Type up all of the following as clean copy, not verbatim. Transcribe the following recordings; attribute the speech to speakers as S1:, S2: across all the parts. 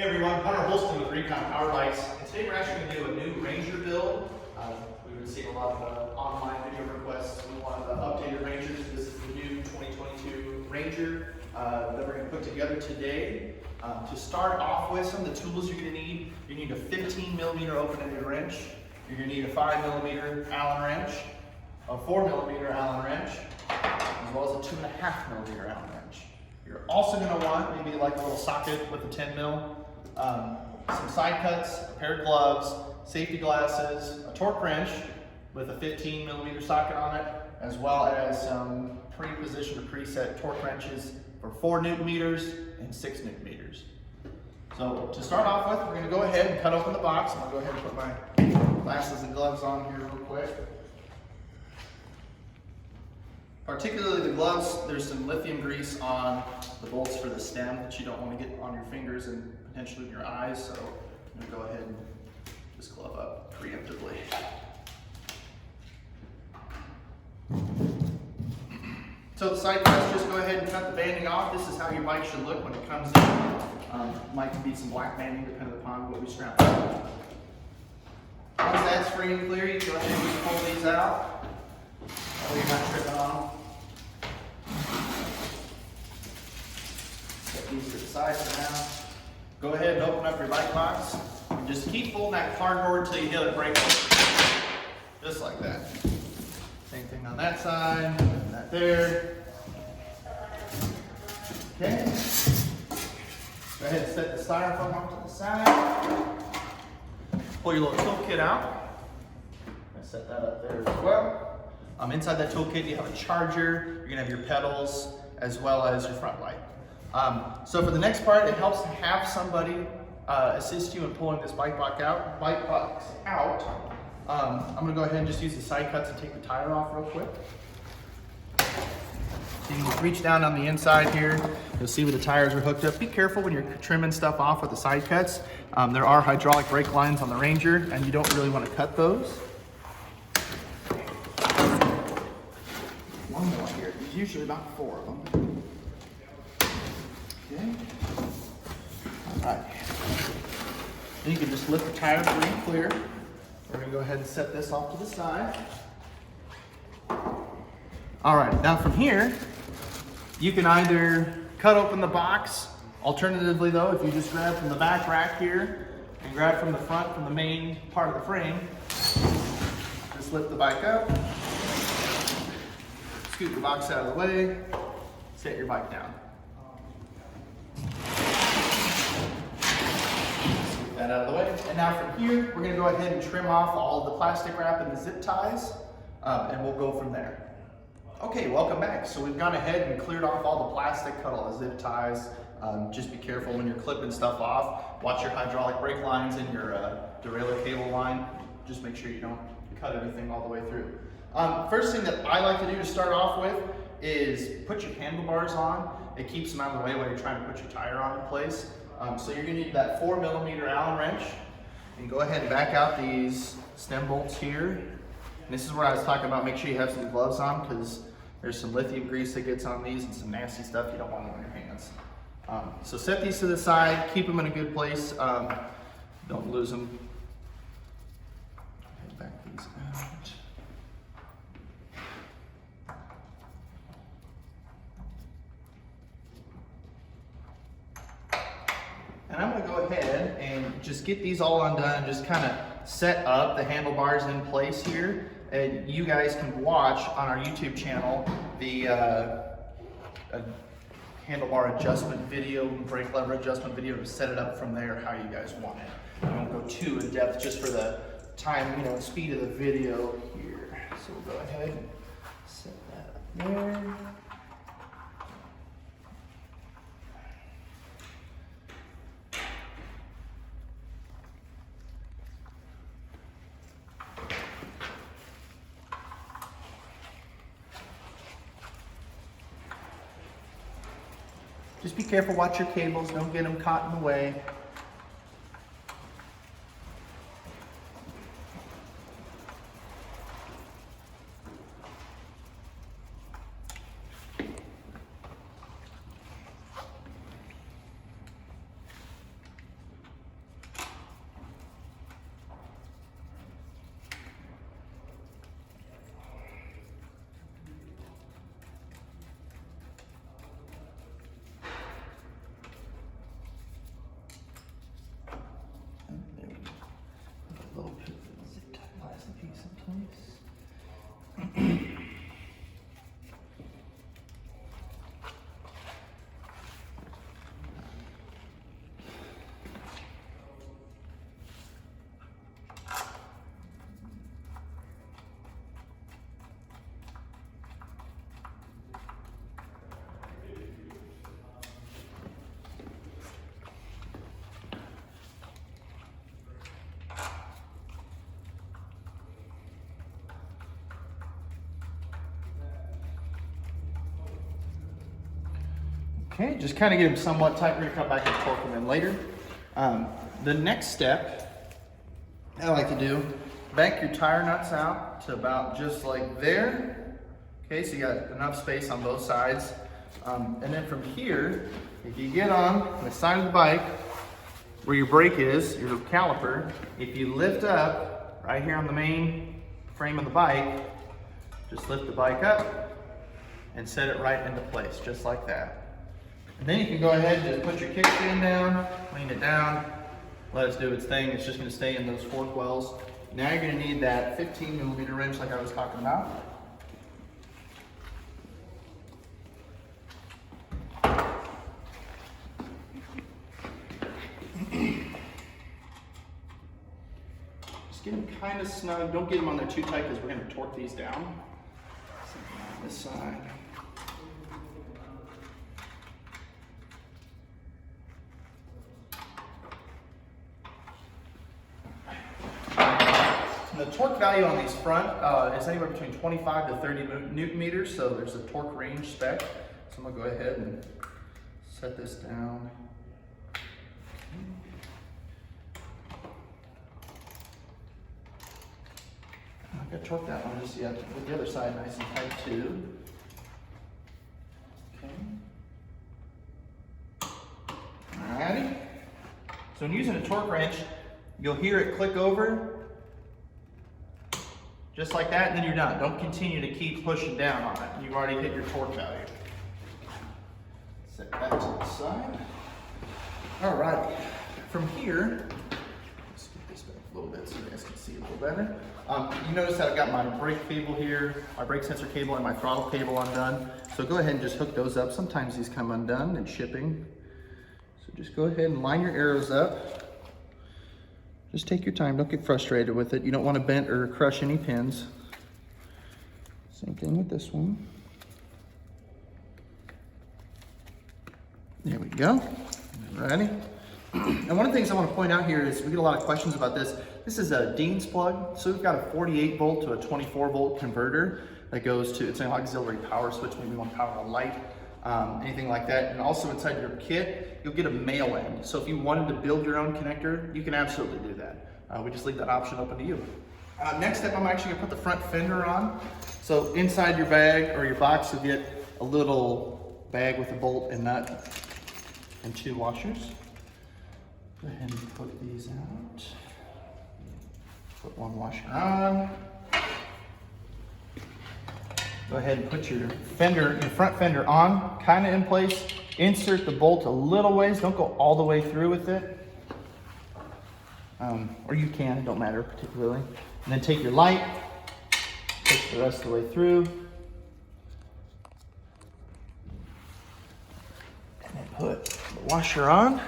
S1: Hey everyone, Hunter Holston with Recon Power Bikes, and today we're actually going to do a new Ranger build. We've been seeing a lot of online video requests. We want updated Rangers. This is the new 2022 Ranger that we're going to put together today. To start off with, some of the tools you're going to need, you need a 15mm open-ended wrench. You're going to need a 5mm Allen wrench, a 4mm Allen wrench, as well as a 2.5mm Allen wrench. You're also going to want maybe like a little socket with a 10mm, some side cuts, a pair of gloves, safety glasses, a torque wrench with a 15mm socket on it, as well as some pre-positioned or preset torque wrenches for 4 Newton meters and 6 Newton meters. So to start off with, we're going to go ahead and cut open the box. I'm going to go ahead and put my glasses and gloves on here real quick. Particularly the gloves, there's some lithium grease on the bolts for the stem that you don't want to get on your fingers and potentially in your eyes, so I'm going to go ahead and just glove up preemptively. So the side cuts, just go ahead and cut the banding off. This is how your bike should look when it comes in. Might be some black banding depending upon what we strap on. Once that's free and clear, you go ahead and pull these out. That way you're not tripping on them. Set these to the side for now. Go ahead and open up your bike box. And just keep pulling that cardboard until you hear it break open. Just like that. Same thing on that side, and that there. Okay. Go ahead and set the styrofoam off to the side. Pull your little toolkit out. I set that up there as well. Inside that toolkit, you have a charger. You're gonna have your pedals as well as your front light. So for the next part, it helps to have somebody assist you in pulling this bike box out. I'm gonna go ahead and just use the side cuts and take the tire off real quick. So you can reach down on the inside here. You'll see where the tires are hooked up. Be careful when you're trimming stuff off with the side cuts. There are hydraulic brake lines on the Ranger, and you don't really want to cut those. One more here. There's usually about 4 of them. Okay. All right. Then you can just lift the tires free and clear. We're going to go ahead and set this off to the side. All right. Now from here, you can either cut open the box. Alternatively, though, if you just grab from the back rack here and grab from the front, from the main part of the frame, just lift the bike up. Scoot the box out of the way, set your bike down. Scoot that out of the way. And now from here, we're gonna go ahead and trim off all of the plastic wrap and the zip ties, and we'll go from there. Okay, welcome back. So we've gone ahead and cleared off all the plastic, cut all the zip ties. Just be careful when you're clipping stuff off. Watch your hydraulic brake lines and your derailleur cable line. Just make sure you don't cut everything all the way through. First thing that I like to do to start off with is put your handlebars on. It keeps them out of the way while you're trying to put your tire on in place. So you're gonna need that 4mm Allen wrench. And go ahead and back out these stem bolts here. And this is where I was talking about, make sure you have some gloves on because there's some lithium grease that gets on these and some nasty stuff you don't want on your hands. So set these to the side, keep them in a good place. Don't lose them. Back these out. And I'm gonna go ahead and just get these all undone, just kind of set up the handlebars in place here. And you guys can watch on our YouTube channel the handlebar adjustment video, brake lever adjustment video to set it up from there how you guys want it. I won't go too in depth just for the time, speed of the video here. So we'll go ahead and set that up there. Just be careful, watch your cables, don't get them caught in the way. Okay, just kind of get them somewhat tight. We're gonna come back and torque them in later. The next step I like to do, bank your tire nuts out to about just like there. Okay, so you got enough space on both sides. And then from here, if you get on the side of the bike where your brake is, your caliper, if you lift up right here on the main frame of the bike, just lift the bike up and set it right into place, just like that. And then you can go ahead and just put your kickstand down, lean it down, let it do its thing. It's just gonna stay in those fork wells. Now you're gonna need that 15mm wrench like I was talking about. Just get them kind of snug. Don't get them on there too tight because we're gonna torque these down. On this side. The torque value on these front is anywhere between 25 to 30 Newton meters, so there's a torque range spec. So I'm gonna go ahead and set this down. I'm gonna torque that one just yet with the other side nice and tight too. Okay. Alrighty. So when using a torque wrench, you'll hear it click over. Just like that, and then you're done. Don't continue to keep pushing down on it. You've already hit your torque value. Set that to the side. All right. From here, let's get this back a little bit so you guys can see a little better. You notice that I've got my brake cable here, my brake sensor cable, and my throttle cable undone. So go ahead and just hook those up. Sometimes these come undone in shipping. So just go ahead and line your arrows up. Just take your time, don't get frustrated with it. You don't want to bend or crush any pins. Same thing with this one. There we go. Alrighty. And one of the things I want to point out here is we get a lot of questions about this. This is a Dean's plug. So we've got a 48 volt to a 24 volt converter that goes to, it's an auxiliary power switch, maybe you want to power a light. Anything like that. And also inside your kit, you'll get a male end. So if you wanted to build your own connector, you can absolutely do that. We just leave that option open to you. Next step, I'm actually gonna put the front fender on. So inside your bag or your box, you'll get a little bag with a bolt and nut and 2 washers. Go ahead and put these out. Put 1 washer on. Go ahead and put your fender, your front fender on, kind of in place. Insert the bolt a little ways. Don't go all the way through with it. Or you can, it don't matter particularly. And then take your light, push the rest of the way through. And then put the washer on,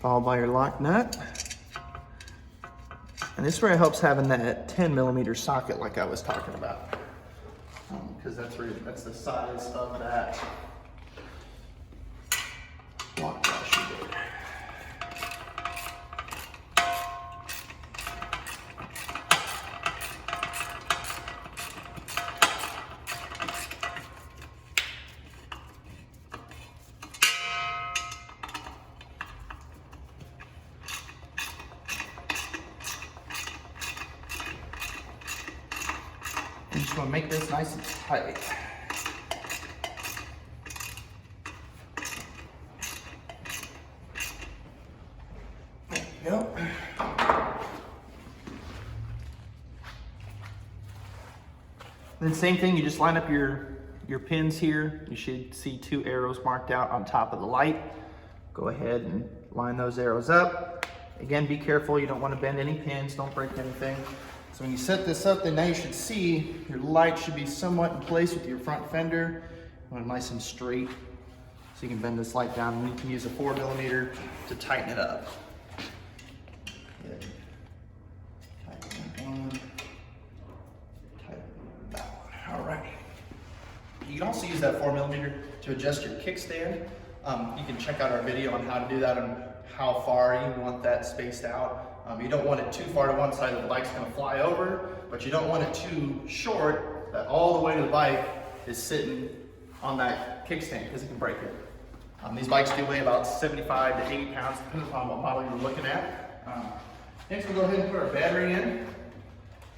S1: followed by your lock nut. And this is where it helps having that 10mm socket like I was talking about. Because that's the size of that lock washer there. You just want to make this nice and tight. There you go. Then same thing, you just line up your pins here. You should see 2 arrows marked out on top of the light. Go ahead and line those arrows up. Again, be careful, you don't want to bend any pins, don't break anything. So when you set this up, then now you should see your light should be somewhat in place with your front fender. You want it nice and straight. So you can bend this light down and you can use a 4mm to tighten it up. Good. Tighten that one. Tighten that one. All right. You can also use that 4mm to adjust your kickstand. You can check out our video on how to do that and how far you want that spaced out. You don't want it too far to one side that the bike's going to fly over, but you don't want it too short that all the way to the bike is sitting on that kickstand because it can break it. These bikes do weigh about 75 to 80 pounds, depending upon what model you're looking at. Next, we'll go ahead and put our battery in.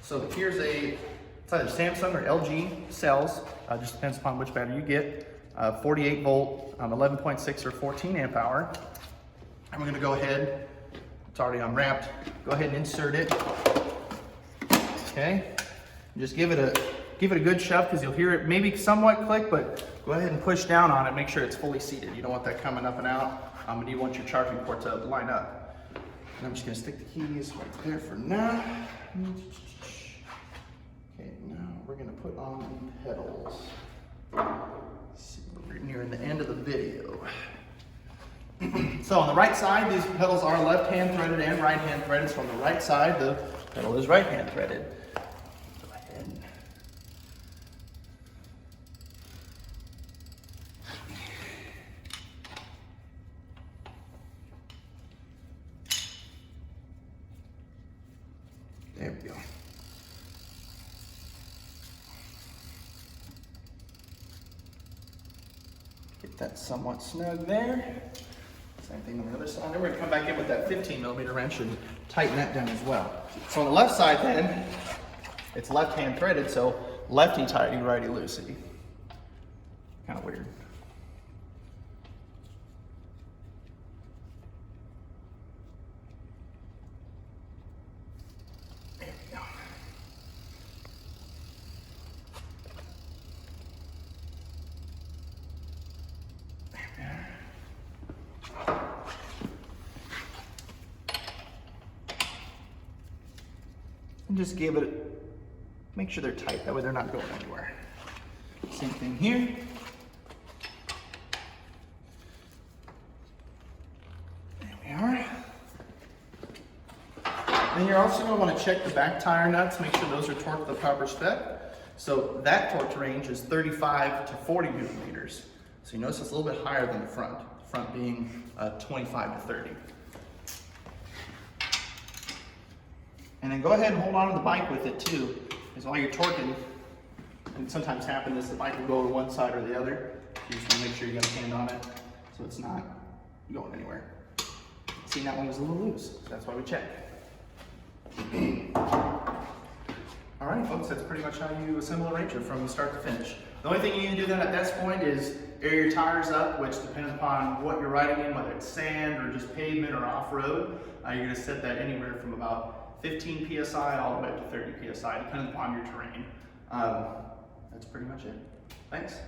S1: So here's it's either Samsung or LG cells, just depends upon which battery you get. 48 volt, 11.6 or 14 amp hour. And we're gonna go ahead, it's already unwrapped, go ahead and insert it. Okay, just give it a good shove because you'll hear it maybe somewhat click, but go ahead and push down on it, make sure it's fully seated. You don't want that coming up and out, and you want your charging port to line up. And I'm just gonna stick the keys right there for now. Okay, now we're gonna put on the pedals. See, we're nearing the end of the video. So on the right side, these pedals are left hand threaded and right hand threaded. So on the right side, the pedal is right hand threaded. Go ahead. There we go. Get that somewhat snug there. Same thing on the other side. Then we're going to come back in with that 15mm wrench and tighten that down as well. So on the left side then, it's left hand threaded, so lefty tighty, righty loosey. Kind of weird. There we go. And just make sure they're tight, that way they're not going anywhere. Same thing here. There we are. Then you're also going to want to check the back tire nuts, make sure those are torqued to the proper spec. So that torque range is 35 to 40 newton meters. So you notice it's a little bit higher than the front being 25 to 30. And then go ahead and hold on to the bike with it too, because while you're torquing, and sometimes happens is the bike will go to one side or the other. You just want to make sure you got a hand on it so it's not going anywhere. See, that one was a little loose, so that's why we check. All right, folks, that's pretty much how you assemble a Ranger from start to finish. The only thing you need to do then at this point is air your tires up, which depends upon what you're riding in, whether it's sand or just pavement or off-road. You're going to set that anywhere from about 15 psi all the way up to 30 psi, depending upon your terrain. That's pretty much it. Thanks.